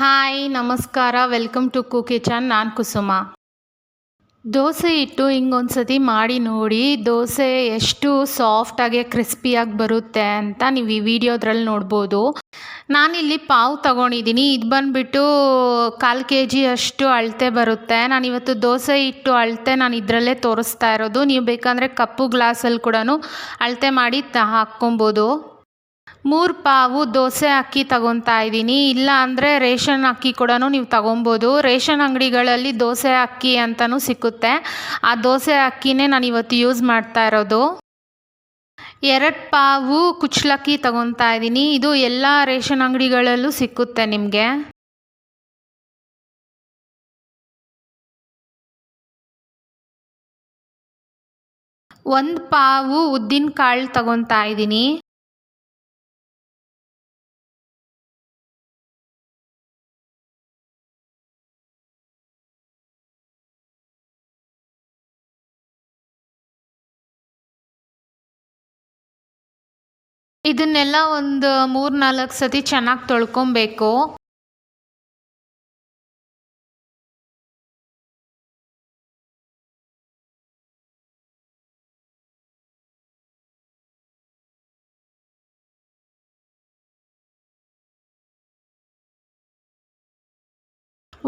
Hi ನಮಸ್ಕಾರ, welcome to kitchen. ನಾನು ಕುಸುಮ. ದೋಸೆ ಹಿಟ್ಟು ಹಿಂಗೊಂದು ಸತಿ ಮಾಡಿ ನೋಡಿ, ದೋಸೆ ಎಷ್ಟು ಸಾಫ್ಟಾಗಿ ಕ್ರಿಸ್ಪಿಯಾಗಿ ಬರುತ್ತೆ ಅಂತ ನೀವು ಈ ವಿಡಿಯೋದ್ರಲ್ಲಿ ನೋಡ್ಬೋದು. ನಾನಿಲ್ಲಿ ಪಾವು ತಗೊಂಡಿದ್ದೀನಿ. ಇದು ಬಂದುಬಿಟ್ಟು 1/4 kg ಅಷ್ಟು ಅಳತೆ ಬರುತ್ತೆ. ನಾನಿವತ್ತು ದೋಸೆ ಹಿಟ್ಟು ಅಳತೆ ನಾನು ಇದರಲ್ಲೇ ತೋರಿಸ್ತಾ ಇರೋದು. ನೀವು ಬೇಕಂದರೆ ಕಪ್ಪು ಗ್ಲಾಸಲ್ಲಿ ಕೂಡ ಅಳತೆ ಮಾಡಿ ಹಾಕ್ಕೊಬೋದು. 3 ಪಾವು ದೋಸೆ ಅಕ್ಕಿ ತಗೊತಾ ಇದ್ದೀನಿ. ಇಲ್ಲ ಅಂದರೆ ರೇಷನ್ ಅಕ್ಕಿ ಕೂಡ ನೀವು ತಗೊಬೋದು. ರೇಷನ್ ಅಂಗಡಿಗಳಲ್ಲಿ ದೋಸೆ ಅಕ್ಕಿ ಅಂತಲೂ ಸಿಕ್ಕುತ್ತೆ. ಆ ದೋಸೆ ಅಕ್ಕಿನೇ ನಾನು ಇವತ್ತು ಯೂಸ್ ಮಾಡ್ತಾ ಇರೋದು. 2 ಪಾವು ಕುಚ್ಚಲಕ್ಕಿ ತಗೊತಾ ಇದ್ದೀನಿ. ಇದು ಎಲ್ಲ ರೇಷನ್ ಅಂಗಡಿಗಳಲ್ಲೂ ಸಿಕ್ಕುತ್ತೆ ನಿಮಗೆ. 1 ಪಾವು ಉದ್ದಿನ ಕಾಳು ತಗೊತಾ ಇದ್ದೀನಿ. ಇದನ್ನೆಲ್ಲ ಒಂದು 3-4 ಸತಿ ಚೆನ್ನಾಗಿ ತೊಳ್ಕೊಬೇಕು.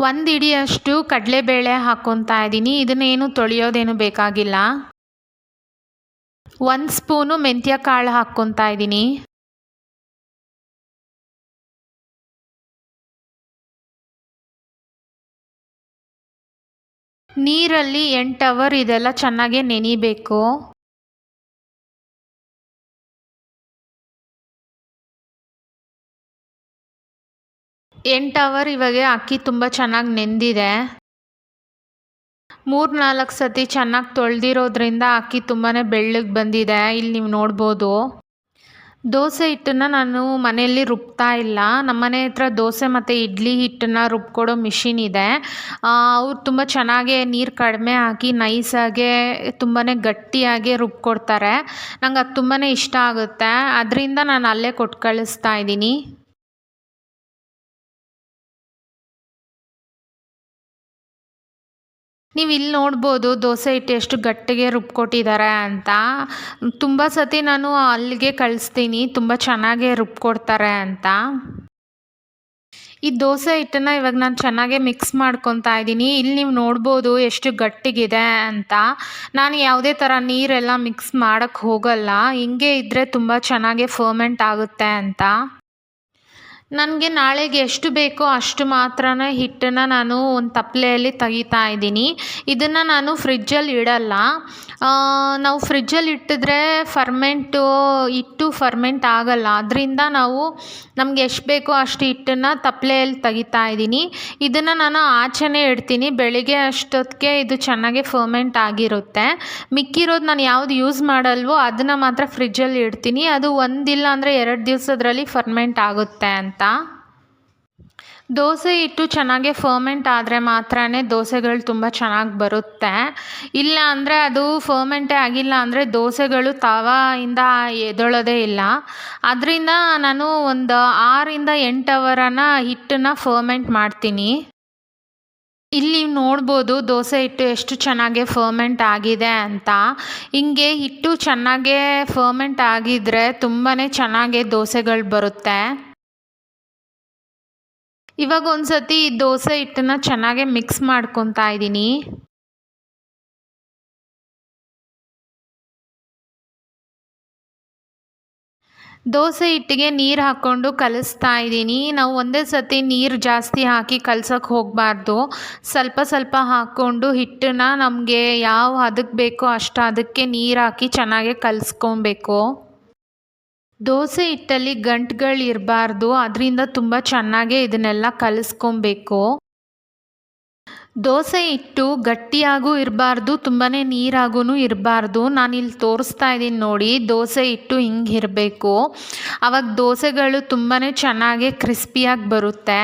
ಒಂದು ಹಿಡಿಯಷ್ಟು ಕಡಲೆಬೇಳೆ ಹಾಕ್ಕೊತಾ ಇದ್ದೀನಿ. ಇದನ್ನೇನು ತೊಳೆಯೋದೇನು ಬೇಕಾಗಿಲ್ಲ. 1 ಸ್ಪೂನು ಮೆಂತ್ಯ ಕಾಳು ಹಾಕ್ಕೊತಾ ಇದ್ದೀನಿ. ನೀರಲ್ಲಿ 8 ಅವರ್ ಇದೆಲ್ಲ ಚೆನ್ನಾಗಿ ನೆನಿಬೇಕು. ಅವರ್ ಇವಾಗ ಅಕ್ಕಿ ತುಂಬ ಚೆನ್ನಾಗಿ ನೆಂದಿದೆ. 3-4 ಸತಿ ಚೆನ್ನಾಗಿ ತೊಳೆದಿರೋದ್ರಿಂದ ಅಕ್ಕಿ ತುಂಬಾ ಬೆಳ್ಳಗೆ ಬಂದಿದೆ. ಇಲ್ಲಿ ನೀವು ನೋಡ್ಬೋದು. ದೋಸೆ ಹಿಟ್ಟನ್ನು ನಾನು ಮನೆಯಲ್ಲಿ ರುಬ್ತಾ ಇಲ್ಲ. ನಮ್ಮ ಮನೆ ಹತ್ರ ದೋಸೆ ಮತ್ತು ಇಡ್ಲಿ ಹಿಟ್ಟನ್ನು ರುಬ್ಕೊಡೋ ಮಿಷಿನ್ ಇದೆ. ಅವ್ರು ತುಂಬ ಚೆನ್ನಾಗೇ ನೀರು ಕಡಿಮೆ ಹಾಕಿ ನೈಸಾಗೆ ತುಂಬಾ ಗಟ್ಟಿಯಾಗಿ ರುಬ್ಕೊಡ್ತಾರೆ. ನಂಗೆ ಅದು ತುಂಬಾ ಇಷ್ಟ ಆಗುತ್ತೆ. ಅದರಿಂದ ನಾನು ಅಲ್ಲೇ ಕೊಟ್ಟು ಕಳಿಸ್ತಾ ಇದ್ದೀನಿ. ನೀವು ಇಲ್ಲಿ ನೋಡ್ಬೋದು ದೋಸೆ ಹಿಟ್ಟು ಎಷ್ಟು ಗಟ್ಟಿಗೆ ರುಬ್ಕೊಟ್ಟಿದ್ದಾರೆ ಅಂತ. ತುಂಬ ಸತಿ ನಾನು ಅಲ್ಲಿಗೆ ಕಳಿಸ್ತೀನಿ, ತುಂಬ ಚೆನ್ನಾಗೇ ರುಬ್ಕೊಡ್ತಾರೆ ಅಂತ. ಈ ದೋಸೆ ಹಿಟ್ಟನ್ನು ಇವಾಗ ನಾನು ಚೆನ್ನಾಗೇ ಮಿಕ್ಸ್ ಮಾಡ್ಕೊತಾ ಇದ್ದೀನಿ. ಇಲ್ಲಿ ನೀವು ನೋಡ್ಬೋದು ಎಷ್ಟು ಗಟ್ಟಿಗಿದೆ ಅಂತ. ನಾನು ಯಾವುದೇ ಥರ ನೀರೆಲ್ಲ ಮಿಕ್ಸ್ ಮಾಡೋಕ್ಕೆ ಹೋಗಲ್ಲ. ಹಿಂಗೆ ಇದ್ದರೆ ತುಂಬ ಚೆನ್ನಾಗೇ ಫರ್ಮೆಂಟ್ ಆಗುತ್ತೆ ಅಂತ. ನನಗೆ ನಾಳೆಗೆ ಎಷ್ಟು ಬೇಕೋ ಅಷ್ಟು ಮಾತ್ರ ಹಿಟ್ಟನ್ನು ನಾನು ಒಂದು ತಪ್ಪಲೆಯಲ್ಲಿ ತೆಗಿತಾ ಇದ್ದೀನಿ. ಇದನ್ನು ನಾನು ಫ್ರಿಜ್ಜಲ್ಲಿ ಇಡಲ್ಲ. ನಾವು ಫ್ರಿಜ್ಜಲ್ಲಿ ಇಟ್ಟಿದ್ರೆ ಹಿಟ್ಟು ಫರ್ಮೆಂಟ್ ಆಗಲ್ಲ. ಅದರಿಂದ ನಮಗೆ ಎಷ್ಟು ಬೇಕೋ ಅಷ್ಟು ಹಿಟ್ಟನ್ನು ತಪ್ಪಲೆಯಲ್ಲಿ ತೆಗಿತಾ ಇದ್ದೀನಿ. ಇದನ್ನು ನಾನು ಆಚೆನೇ ಇಡ್ತೀನಿ. ಬೆಳಿಗ್ಗೆ ಅಷ್ಟೊತ್ತಿಗೆ ಇದು ಚೆನ್ನಾಗಿ ಫರ್ಮೆಂಟ್ ಆಗಿರುತ್ತೆ. ಮಿಕ್ಕಿರೋದು ನಾನು ಯಾವುದು ಯೂಸ್ ಮಾಡಲ್ವೋ ಅದನ್ನು ಮಾತ್ರ ಫ್ರಿಜ್ಜಲ್ಲಿ ಇಡ್ತೀನಿ. ಅದು ಒಂದಿಲ್ಲ ಅಂದರೆ 2 ದಿವಸದಲ್ಲಿ ಫರ್ಮೆಂಟ್ ಆಗುತ್ತೆ ಅಂತ. ದೋಸೆ ಹಿಟ್ಟು ಚೆನ್ನಾಗಿ ಫರ್ಮೆಂಟ್ ಆದರೆ ಮಾತ್ರ ದೋಸೆಗಳು ತುಂಬ ಚೆನ್ನಾಗಿ ಬರುತ್ತೆ. ಇಲ್ಲ ಅಂದರೆ ಅದು ಫರ್ಮೆಂಟೇ ಆಗಿಲ್ಲ ಅಂದರೆ ದೋಸೆಗಳು ತವಾಯಿಂದ ಎದ್ದೇಳೋದೇ ಇಲ್ಲ. ಅದರಿಂದ ನಾನು ಒಂದು 6-8 ಅವರನ್ನು ಹಿಟ್ಟನ್ನು ಫರ್ಮೆಂಟ್ ಮಾಡ್ತೀನಿ. ಇಲ್ಲಿ ನೀವು ನೋಡ್ಬೋದು ದೋಸೆ ಹಿಟ್ಟು ಎಷ್ಟು ಚೆನ್ನಾಗಿ ಫರ್ಮೆಂಟ್ ಆಗಿದೆ ಅಂತ. ಹಿಂಗೆ ಹಿಟ್ಟು ಚೆನ್ನಾಗೇ ಫರ್ಮೆಂಟ್ ಆಗಿದ್ದರೆ ತುಂಬಾ ಚೆನ್ನಾಗಿ ದೋಸೆಗಳು ಬರುತ್ತೆ. ಇವಾಗ ಒಂದು ಸತಿ ದೋಸೆ ಹಿಟ್ಟನ್ನು ಚೆನ್ನಾಗಿ ಮಿಕ್ಸ್ ಮಾಡ್ಕೊತಾ ಇದ್ದೀನಿ. ದೋಸೆ ಹಿಟ್ಟಿಗೆ ನೀರು ಹಾಕ್ಕೊಂಡು ಕಲಿಸ್ತಾ ಇದ್ದೀನಿ. ನಾವು ಒಂದೇ ಸತಿ ನೀರು ಜಾಸ್ತಿ ಹಾಕಿ ಕಲ್ಸೋಕ್ಕೆ ಹೋಗಬಾರ್ದು. ಸ್ವಲ್ಪ ಸ್ವಲ್ಪ ಹಾಕ್ಕೊಂಡು ಹಿಟ್ಟನ್ನು ನಮಗೆ ಯಾವ ಹದಕ್ಕೆ ಬೇಕೋ ಅಷ್ಟು ಅದಕ್ಕೆ ನೀರು ಹಾಕಿ ಚೆನ್ನಾಗಿ ಕಲಿಸ್ಕೊಬೇಕು. ದೋಸೆ ಹಿಟ್ಟಲ್ಲಿ ಗಂಟುಗಳು ಇರಬಾರ್ದು. ಅದರಿಂದ ತುಂಬ ಚೆನ್ನಾಗೇ ಇದನ್ನೆಲ್ಲ ಕಲಿಸ್ಕೊಬೇಕು. ದೋಸೆ ಹಿಟ್ಟು ಗಟ್ಟಿಯಾಗೂ ಇರಬಾರ್ದು, ತುಂಬಾ ನೀರಾಗೂ ಇರಬಾರ್ದು. ನಾನಿಲ್ಲಿ ತೋರಿಸ್ತಾ ಇದ್ದೀನಿ ನೋಡಿ. ದೋಸೆ ಹಿಟ್ಟು ಹಿಂಗೆ ಇರಬೇಕು. ಆವಾಗ ದೋಸೆಗಳು ತುಂಬಾ ಚೆನ್ನಾಗಿ ಕ್ರಿಸ್ಪಿಯಾಗಿ ಬರುತ್ತೆ.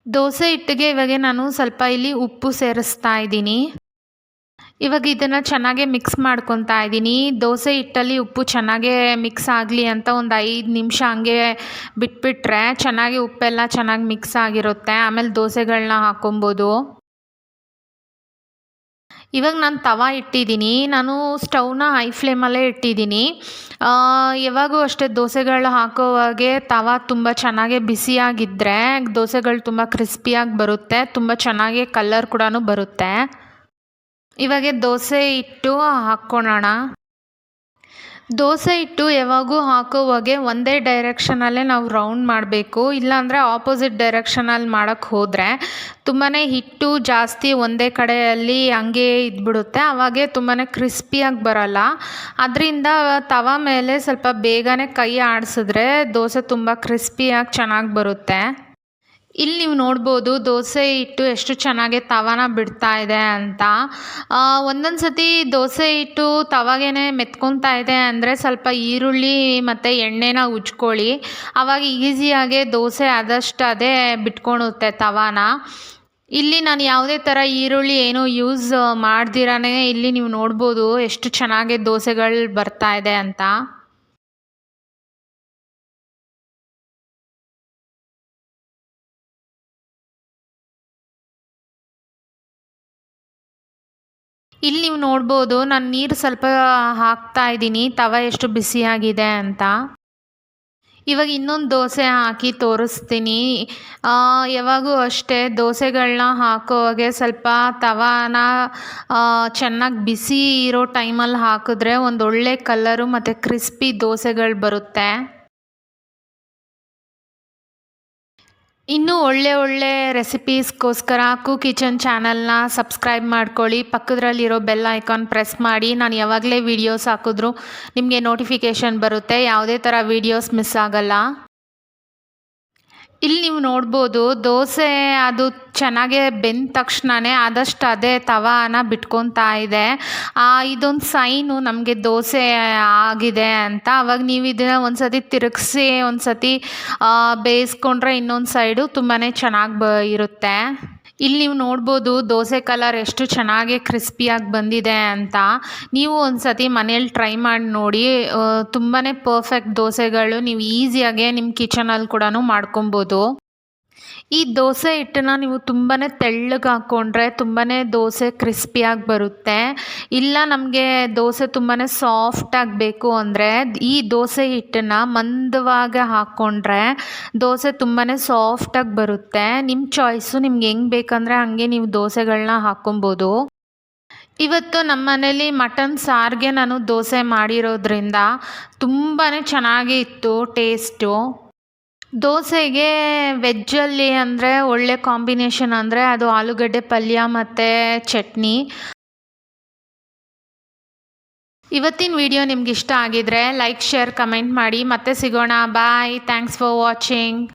ದೋಸೆ ಹಿಟ್ಟಿಗೆ ಇವಾಗ ನಾನು ಸ್ವಲ್ಪ ಇಲ್ಲಿ ಉಪ್ಪು ಸೇರಿಸ್ತಾ ಇದ್ದೀನಿ. ಇವಾಗ ಇದನ್ನು ಚೆನ್ನಾಗೇ ಮಿಕ್ಸ್ ಮಾಡ್ಕೊತಾ ಇದ್ದೀನಿ. ದೋಸೆ ಹಿಟ್ಟಲ್ಲಿ ಉಪ್ಪು ಚೆನ್ನಾಗೇ ಮಿಕ್ಸ್ ಆಗಲಿ ಅಂತ ಒಂದು 5 ನಿಮಿಷ ಹಂಗೆ ಬಿಟ್ಬಿಟ್ರೆ ಚೆನ್ನಾಗಿ ಉಪ್ಪೆಲ್ಲ ಚೆನ್ನಾಗಿ ಮಿಕ್ಸ್ ಆಗಿರುತ್ತೆ. ಆಮೇಲೆ ದೋಸೆಗಳನ್ನ ಹಾಕ್ಕೊಬೋದು. ಇವಾಗ ನಾನು ತವ ಇಟ್ಟಿದ್ದೀನಿ. ನಾನು ಸ್ಟವ್ನ ಹೈ ಫ್ಲೇಮಲ್ಲೇ ಇಟ್ಟಿದ್ದೀನಿ. ಯಾವಾಗೂ ಅಷ್ಟೇ ದೋಸೆಗಳು ಹಾಕೋವಾಗೆ ತವ ತುಂಬ ಚೆನ್ನಾಗೇ ಬಿಸಿಯಾಗಿದ್ದರೆ ದೋಸೆಗಳು ತುಂಬ ಕ್ರಿಸ್ಪಿಯಾಗಿ ಬರುತ್ತೆ. ತುಂಬ ಚೆನ್ನಾಗಿ ಕಲರ್ ಕೂಡ ಬರುತ್ತೆ. ಇವಾಗ ದೋಸೆ ಹಿಟ್ಟು ಹಾಕ್ಕೊಳ್ಳೋಣ. ದೋಸೆ ಹಿಟ್ಟು ಯಾವಾಗೂ ಹಾಕೋವಾಗೆ ಒಂದೇ ಡೈರೆಕ್ಷನಲ್ಲೇ ನಾವು ರೌಂಡ್ ಮಾಡಬೇಕು. ಇಲ್ಲಾಂದರೆ ಆಪೋಸಿಟ್ ಡೈರೆಕ್ಷನಲ್ಲಿ ಮಾಡೋಕ್ಕೆ ಹೋದರೆ ತುಂಬಾ ಹಿಟ್ಟು ಜಾಸ್ತಿ ಒಂದೇ ಕಡೆಯಲ್ಲಿ ಹಂಗೆ ಇದ್ಬಿಡುತ್ತೆ. ಆವಾಗೆ ತುಂಬಾ ಕ್ರಿಸ್ಪಿಯಾಗಿ ಬರೋಲ್ಲ. ಅದರಿಂದ ತವ ಮೇಲೆ ಸ್ವಲ್ಪ ಬೇಗನೆ ಕೈ ಆಡಿಸಿದ್ರೆ ದೋಸೆ ತುಂಬ ಕ್ರಿಸ್ಪಿಯಾಗಿ ಚೆನ್ನಾಗಿ ಬರುತ್ತೆ. ಇಲ್ಲಿ ನೀವು ನೋಡ್ಬೋದು ದೋಸೆ ಹಿಟ್ಟು ಎಷ್ಟು ಚೆನ್ನಾಗಿ ತವಾನ ಬಿಡ್ತಾ ಇದೆ ಅಂತ. ಒಂದೊಂದು ಸತಿ ದೋಸೆ ಹಿಟ್ಟು ತವಾಗೇನೆ ಮೆತ್ಕೊತಾ ಇದೆ ಅಂದರೆ ಸ್ವಲ್ಪ ಈರುಳ್ಳಿ ಮತ್ತು ಎಣ್ಣೆನ ಉಜ್ಕೊಳ್ಳಿ. ಆವಾಗ ಈಸಿಯಾಗೆ ದೋಸೆ ಆದಷ್ಟು ಅದೇ ಬಿಟ್ಕೊಳುತ್ತೆ ತವಾನ. ಇಲ್ಲಿ ನಾನು ಯಾವುದೇ ಥರ ಈರುಳ್ಳಿ ಏನೂ ಯೂಸ್ ಮಾಡ್ದಿರಾನೇ ಇಲ್ಲಿ ನೀವು ನೋಡ್ಬೋದು ಎಷ್ಟು ಚೆನ್ನಾಗಿ ದೋಸೆಗಳು ಬರ್ತಾ ಇದೆ ಅಂತ. ಇಲ್ಲಿ ನೀವು ನೋಡ್ಬೋದು ನಾನು ನೀರು ಸ್ವಲ್ಪ ಹಾಕ್ತಾ ಇದ್ದೀನಿ ತವ ಎಷ್ಟು ಬಿಸಿಯಾಗಿದೆ ಅಂತ. ಇವಾಗ ಇನ್ನೊಂದು ದೋಸೆ ಹಾಕಿ ತೋರಿಸ್ತೀನಿ. ಯಾವಾಗೂ ಅಷ್ಟೇ ದೋಸೆಗಳನ್ನ ಹಾಕೋವಾಗೆ ಸ್ವಲ್ಪ ತವಾನ ಚೆನ್ನಾಗಿ ಬಿಸಿ ಇರೋ ಟೈಮಲ್ಲಿ ಹಾಕಿದ್ರೆ ಒಂದೊಳ್ಳೆ ಕಲರು ಮತ್ತು ಕ್ರಿಸ್ಪಿ ದೋಸೆಗಳು ಬರುತ್ತೆ. ಇನ್ನೂ ಒಳ್ಳೆ ರೆಸಿಪೀಸ್ಗೋಸ್ಕರ ಕಿಚನ್ ಚಾನಲ್ನ ಸಬ್ಸ್ಕ್ರೈಬ್ ಮಾಡ್ಕೊಳ್ಳಿ. ಪಕ್ಕದಲ್ಲಿರೋ ಬೆಲ್ ಐಕಾನ್ ಪ್ರೆಸ್ ಮಾಡಿ. ನಾನು ಯಾವಾಗಲೇ ವೀಡಿಯೋಸ್ ಹಾಕಿದ್ರೂ ನಿಮಗೆ ನೋಟಿಫಿಕೇಷನ್ ಬರುತ್ತೆ. ಯಾವುದೇ ಥರ ವೀಡಿಯೋಸ್ ಮಿಸ್ ಆಗಲ್ಲ. ಇಲ್ಲಿ ನೀವು ನೋಡ್ಬೋದು ದೋಸೆ ಅದು ಚೆನ್ನಾಗೇ ಬೆಂದ ತಕ್ಷಣವೇ ಆದಷ್ಟು ಅದೇ ತವಾನ ಬಿಟ್ಕೊತಾ ಇದೆ. ಇದೊಂದು ಸೈನು ನಮಗೆ ದೋಸೆ ಆಗಿದೆ ಅಂತ. ಆವಾಗ ನೀವು ಇದನ್ನು ಒಂದು ಸತಿ ತಿರುಗಿಸಿ ಒಂದು ಸತಿ ಬೇಯಿಸ್ಕೊಂಡ್ರೆ ಇನ್ನೊಂದು ಸೈಡು ತುಂಬಾ ಚೆನ್ನಾಗಿ ಇರುತ್ತೆ. ಇಲ್ಲಿ ನೀವು ನೋಡ್ಬೋದು ದೋಸೆ ಕಲರ್ ಎಷ್ಟು ಚೆನ್ನಾಗಿ ಕ್ರಿಸ್ಪಿಯಾಗಿ ಬಂದಿದೆ ಅಂತ. ನೀವು ಒಂದು ಸತಿ ಮನೇಲಿ ಟ್ರೈ ಮಾಡಿ ನೋಡಿ. ತುಂಬಾ ಪರ್ಫೆಕ್ಟ್ ದೋಸೆಗಳು ನೀವು ಈಸಿಯಾಗೆ ನಿಮ್ಮ ಕಿಚನಲ್ಲಿ ಕೂಡ ಮಾಡ್ಕೊಬೋದು. ಈ ದೋಸೆ ಹಿಟ್ಟನ್ನ ನೀವು ತುಂಬಾ ತೆಳ್ಳಗೆ ಹಾಕ್ಕೊಂಡ್ರೆ ತುಂಬಾ ದೋಸೆ ಕ್ರಿಸ್ಪಿಯಾಗಿ ಬರುತ್ತೆ. ಇಲ್ಲ ನಮಗೆ ದೋಸೆ ತುಂಬಾ ಸಾಫ್ಟಾಗಿ ಬೇಕು ಅಂದರೆ ಈ ದೋಸೆ ಹಿಟ್ಟನ್ನು ಮಂದವಾಗಿ ಹಾಕ್ಕೊಂಡ್ರೆ ದೋಸೆ ತುಂಬಾ ಸಾಫ್ಟಾಗಿ ಬರುತ್ತೆ. ನಿಮ್ಮ ಚಾಯ್ಸು, ನಿಮ್ಗೆ ಹೆಂಗೆ ಬೇಕಂದರೆ ಹಾಗೆ ನೀವು ದೋಸೆಗಳನ್ನ ಹಾಕ್ಕೊಬೋದು. ಇವತ್ತು ನಮ್ಮ ಮನೇಲಿ ಮಟನ್ ಸಾರಿಗೆ ನಾನು ದೋಸೆ ಮಾಡಿರೋದ್ರಿಂದ ತುಂಬಾ ಚೆನ್ನಾಗಿ ಇತ್ತು ಟೇಸ್ಟು. ದೋಸೆಗೆ ವೆಜ್ಜಲ್ಲಿ ಅಂದರೆ ಒಳ್ಳೆ ಕಾಂಬಿನೇಷನ್ ಅಂದರೆ ಅದು ಆಲೂಗಡ್ಡೆ ಪಲ್ಯ ಮತ್ತು ಚಟ್ನಿ. ಇವತ್ತಿನ ವಿಡಿಯೋ ನಿಮ್ಗೆ ಇಷ್ಟ ಆಗಿದ್ರೆ ಲೈಕ್, ಶೇರ್, ಕಮೆಂಟ್ ಮಾಡಿ. ಮತ್ತೆ ಸಿಗೋಣ. ಬಾಯ್. Thanks for watching.